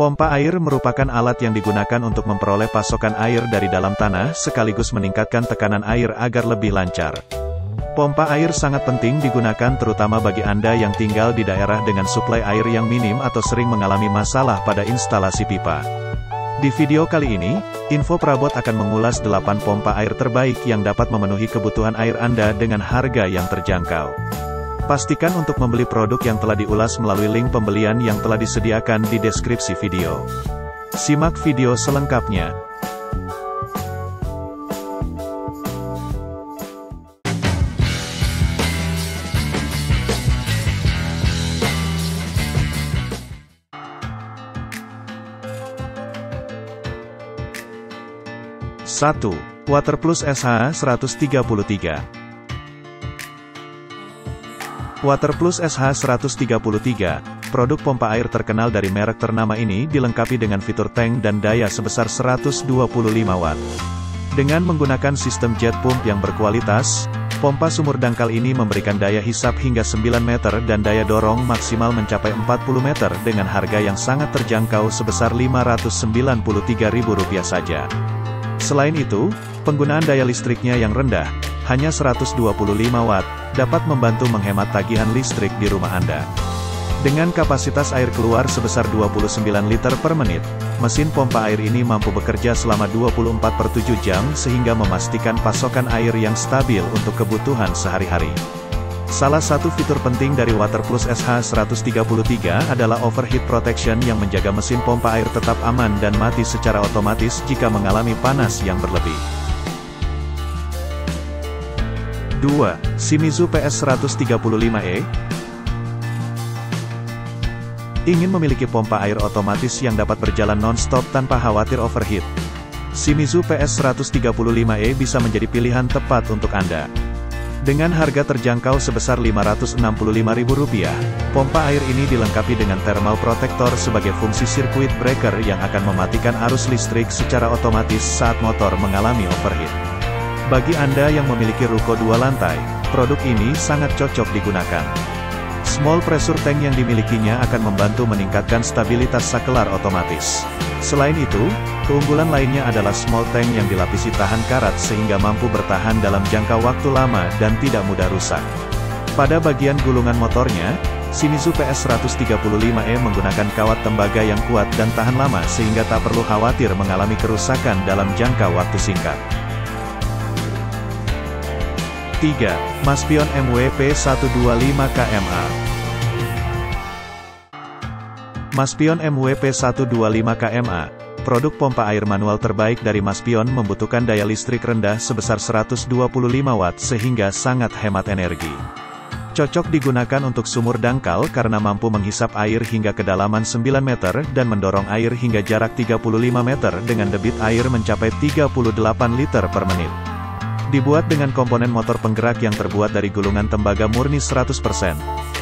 Pompa air merupakan alat yang digunakan untuk memperoleh pasokan air dari dalam tanah sekaligus meningkatkan tekanan air agar lebih lancar. Pompa air sangat penting digunakan terutama bagi Anda yang tinggal di daerah dengan suplai air yang minim atau sering mengalami masalah pada instalasi pipa. Di video kali ini, Info Prabot akan mengulas 8 pompa air terbaik yang dapat memenuhi kebutuhan air Anda dengan harga yang terjangkau. Pastikan untuk membeli produk yang telah diulas melalui link pembelian yang telah disediakan di deskripsi video. Simak video selengkapnya. Satu, Waterplus SH 133. Waterplus SH 133, produk pompa air terkenal dari merek ternama ini dilengkapi dengan fitur tank dan daya sebesar 125 watt. Dengan menggunakan sistem jet pump yang berkualitas, pompa sumur dangkal ini memberikan daya hisap hingga 9 meter dan daya dorong maksimal mencapai 40 meter dengan harga yang sangat terjangkau sebesar Rp593.000 saja. Selain itu, penggunaan daya listriknya yang rendah, hanya 125 watt, dapat membantu menghemat tagihan listrik di rumah Anda. Dengan kapasitas air keluar sebesar 29 liter per menit, mesin pompa air ini mampu bekerja selama 24/7 jam sehingga memastikan pasokan air yang stabil untuk kebutuhan sehari-hari. Salah satu fitur penting dari Waterplus SH 133 adalah overheat protection yang menjaga mesin pompa air tetap aman dan mati secara otomatis jika mengalami panas yang berlebih. 2. Shimizu PS 135E. Ingin memiliki pompa air otomatis yang dapat berjalan non-stop tanpa khawatir overheat? Shimizu PS 135E bisa menjadi pilihan tepat untuk Anda. Dengan harga terjangkau sebesar Rp565.000, pompa air ini dilengkapi dengan thermal protector sebagai fungsi circuit breaker yang akan mematikan arus listrik secara otomatis saat motor mengalami overheat. Bagi Anda yang memiliki ruko 2 lantai, produk ini sangat cocok digunakan. Small pressure tank yang dimilikinya akan membantu meningkatkan stabilitas sakelar otomatis. Selain itu, keunggulan lainnya adalah small tank yang dilapisi tahan karat sehingga mampu bertahan dalam jangka waktu lama dan tidak mudah rusak. Pada bagian gulungan motornya, Shimizu PS 135E menggunakan kawat tembaga yang kuat dan tahan lama sehingga tak perlu khawatir mengalami kerusakan dalam jangka waktu singkat. 3. Maspion MWP 125 kmA. Maspion MWP 125 kmA, produk pompa air manual terbaik dari Maspion membutuhkan daya listrik rendah sebesar 125 watt sehingga sangat hemat energi. Cocok digunakan untuk sumur dangkal karena mampu menghisap air hingga kedalaman 9 meter dan mendorong air hingga jarak 35 meter dengan debit air mencapai 38 liter per menit. Dibuat dengan komponen motor penggerak yang terbuat dari gulungan tembaga murni 100%,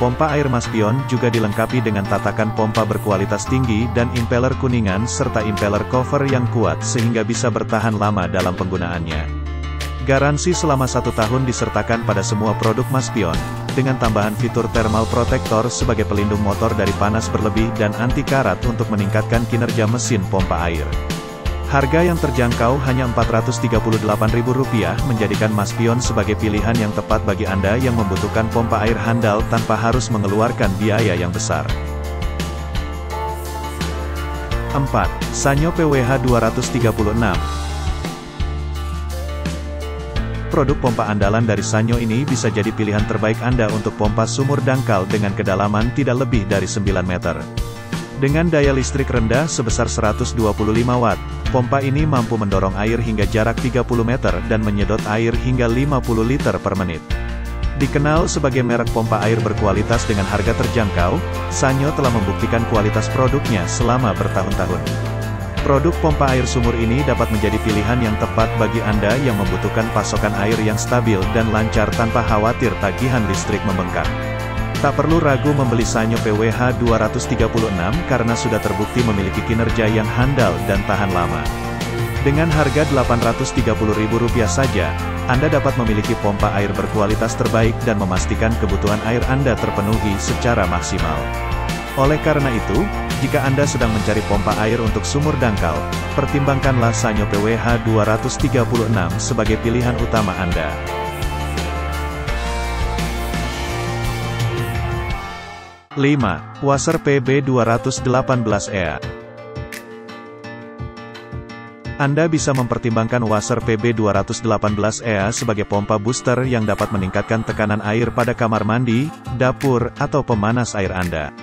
pompa air Maspion juga dilengkapi dengan tatakan pompa berkualitas tinggi dan impeller kuningan serta impeller cover yang kuat sehingga bisa bertahan lama dalam penggunaannya. Garansi selama 1 tahun disertakan pada semua produk Maspion, dengan tambahan fitur thermal protector sebagai pelindung motor dari panas berlebih dan anti karat untuk meningkatkan kinerja mesin pompa air. Harga yang terjangkau hanya Rp438.000 menjadikan Maspion sebagai pilihan yang tepat bagi Anda yang membutuhkan pompa air handal tanpa harus mengeluarkan biaya yang besar. 4. Sanyo PWH 236. Produk pompa andalan dari Sanyo ini bisa jadi pilihan terbaik Anda untuk pompa sumur dangkal dengan kedalaman tidak lebih dari 9 meter. Dengan daya listrik rendah sebesar 125 watt, pompa ini mampu mendorong air hingga jarak 30 meter dan menyedot air hingga 50 liter per menit. Dikenal sebagai merek pompa air berkualitas dengan harga terjangkau, Sanyo telah membuktikan kualitas produknya selama bertahun-tahun. Produk pompa air sumur ini dapat menjadi pilihan yang tepat bagi Anda yang membutuhkan pasokan air yang stabil dan lancar tanpa khawatir tagihan listrik membengkak. Tak perlu ragu membeli Sanyo PWH 236 karena sudah terbukti memiliki kinerja yang handal dan tahan lama. Dengan harga Rp830.000 saja, Anda dapat memiliki pompa air berkualitas terbaik dan memastikan kebutuhan air Anda terpenuhi secara maksimal. Oleh karena itu, Jika Anda sedang mencari pompa air untuk sumur dangkal, pertimbangkanlah Sanyo PWH 236 sebagai pilihan utama Anda. 5. Waser PB 218EA. Anda bisa mempertimbangkan Waser PB 218EA sebagai pompa booster yang dapat meningkatkan tekanan air pada kamar mandi, dapur, atau pemanas air Anda.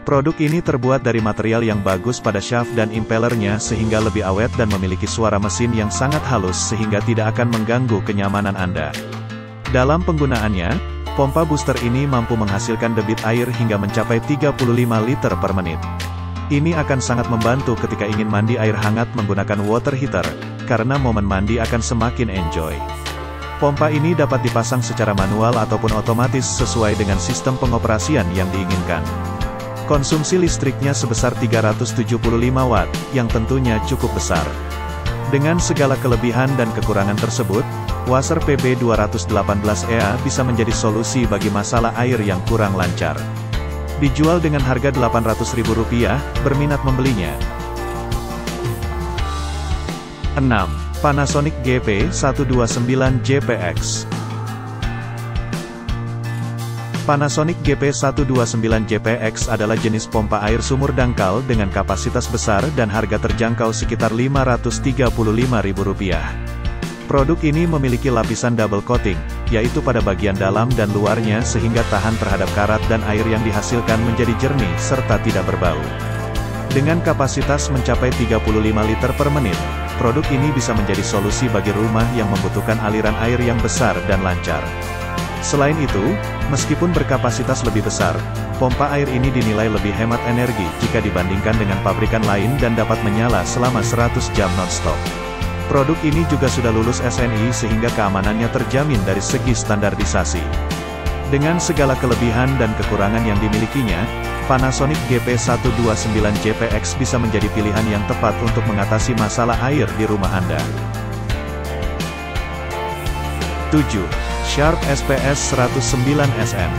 Produk ini terbuat dari material yang bagus pada shaft dan impellernya sehingga lebih awet dan memiliki suara mesin yang sangat halus sehingga tidak akan mengganggu kenyamanan Anda. Dalam penggunaannya, pompa booster ini mampu menghasilkan debit air hingga mencapai 35 liter per menit. Ini akan sangat membantu ketika ingin mandi air hangat menggunakan water heater, karena momen mandi akan semakin enjoy. Pompa ini dapat dipasang secara manual ataupun otomatis sesuai dengan sistem pengoperasian yang diinginkan. Konsumsi listriknya sebesar 375 watt, yang tentunya cukup besar. Dengan segala kelebihan dan kekurangan tersebut, Waser PB 218EA bisa menjadi solusi bagi masalah air yang kurang lancar. Dijual dengan harga Rp800.000, berminat membelinya. 6. Panasonic GP129JPX. Panasonic GP129JPX adalah jenis pompa air sumur dangkal dengan kapasitas besar dan harga terjangkau sekitar Rp535.000. Produk ini memiliki lapisan double coating, yaitu pada bagian dalam dan luarnya sehingga tahan terhadap karat dan air yang dihasilkan menjadi jernih serta tidak berbau. Dengan kapasitas mencapai 35 liter per menit, produk ini bisa menjadi solusi bagi rumah yang membutuhkan aliran air yang besar dan lancar. Selain itu, meskipun berkapasitas lebih besar, pompa air ini dinilai lebih hemat energi jika dibandingkan dengan pabrikan lain dan dapat menyala selama 100 jam non-stop. Produk ini juga sudah lulus SNI sehingga keamanannya terjamin dari segi standarisasi. Dengan segala kelebihan dan kekurangan yang dimilikinya, Panasonic GP129JPX bisa menjadi pilihan yang tepat untuk mengatasi masalah air di rumah Anda. 7. Sharp SPS 109SN.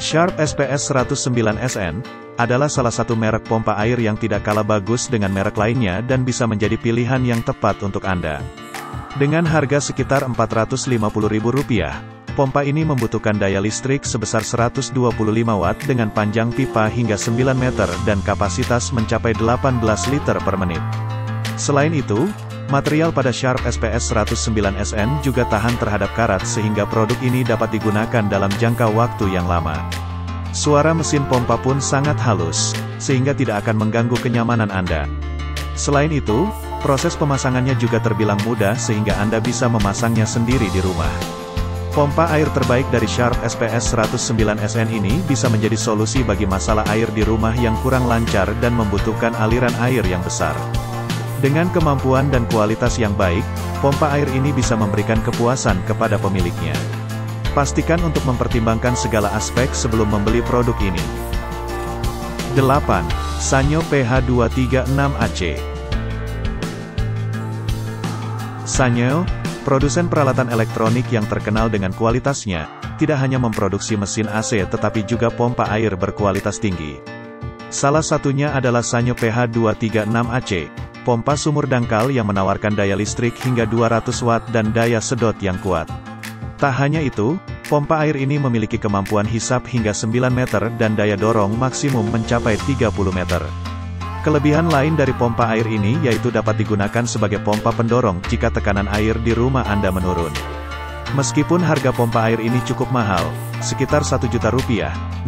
Sharp SPS 109SN adalah salah satu merek pompa air yang tidak kalah bagus dengan merek lainnya dan bisa menjadi pilihan yang tepat untuk Anda. Dengan harga sekitar Rp450.000, pompa ini membutuhkan daya listrik sebesar 125 watt dengan panjang pipa hingga 9 meter dan kapasitas mencapai 18 liter per menit. Selain itu, material pada Sharp SPS 109SN juga tahan terhadap karat sehingga produk ini dapat digunakan dalam jangka waktu yang lama. Suara mesin pompa pun sangat halus, sehingga tidak akan mengganggu kenyamanan Anda. Selain itu, proses pemasangannya juga terbilang mudah sehingga Anda bisa memasangnya sendiri di rumah. Pompa air terbaik dari Sharp SPS 109SN ini bisa menjadi solusi bagi masalah air di rumah yang kurang lancar dan membutuhkan aliran air yang besar. Dengan kemampuan dan kualitas yang baik, pompa air ini bisa memberikan kepuasan kepada pemiliknya. Pastikan untuk mempertimbangkan segala aspek sebelum membeli produk ini. 8. Sanyo PH236AC. Sanyo, produsen peralatan elektronik yang terkenal dengan kualitasnya, tidak hanya memproduksi mesin AC tetapi juga pompa air berkualitas tinggi. Salah satunya adalah Sanyo PH236AC. Pompa sumur dangkal yang menawarkan daya listrik hingga 200 watt dan daya sedot yang kuat. Tak hanya itu, pompa air ini memiliki kemampuan hisap hingga 9 meter dan daya dorong maksimum mencapai 30 meter. Kelebihan lain dari pompa air ini yaitu dapat digunakan sebagai pompa pendorong jika tekanan air di rumah Anda menurun. Meskipun harga pompa air ini cukup mahal, sekitar Rp1 juta,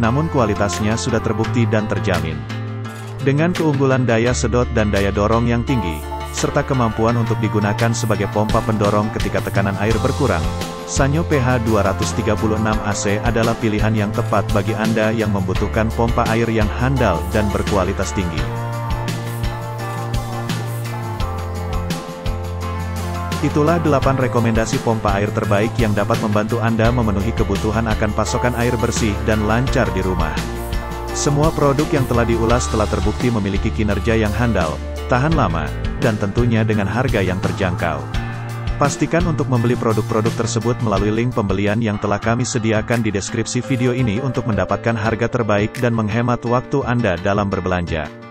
namun kualitasnya sudah terbukti dan terjamin. Dengan keunggulan daya sedot dan daya dorong yang tinggi, serta kemampuan untuk digunakan sebagai pompa pendorong ketika tekanan air berkurang, Sanyo PH236AC adalah pilihan yang tepat bagi Anda yang membutuhkan pompa air yang handal dan berkualitas tinggi. Itulah 8 rekomendasi pompa air terbaik yang dapat membantu Anda memenuhi kebutuhan akan pasokan air bersih dan lancar di rumah. Semua produk yang telah diulas telah terbukti memiliki kinerja yang handal, tahan lama, dan tentunya dengan harga yang terjangkau. Pastikan untuk membeli produk-produk tersebut melalui link pembelian yang telah kami sediakan di deskripsi video ini untuk mendapatkan harga terbaik dan menghemat waktu Anda dalam berbelanja.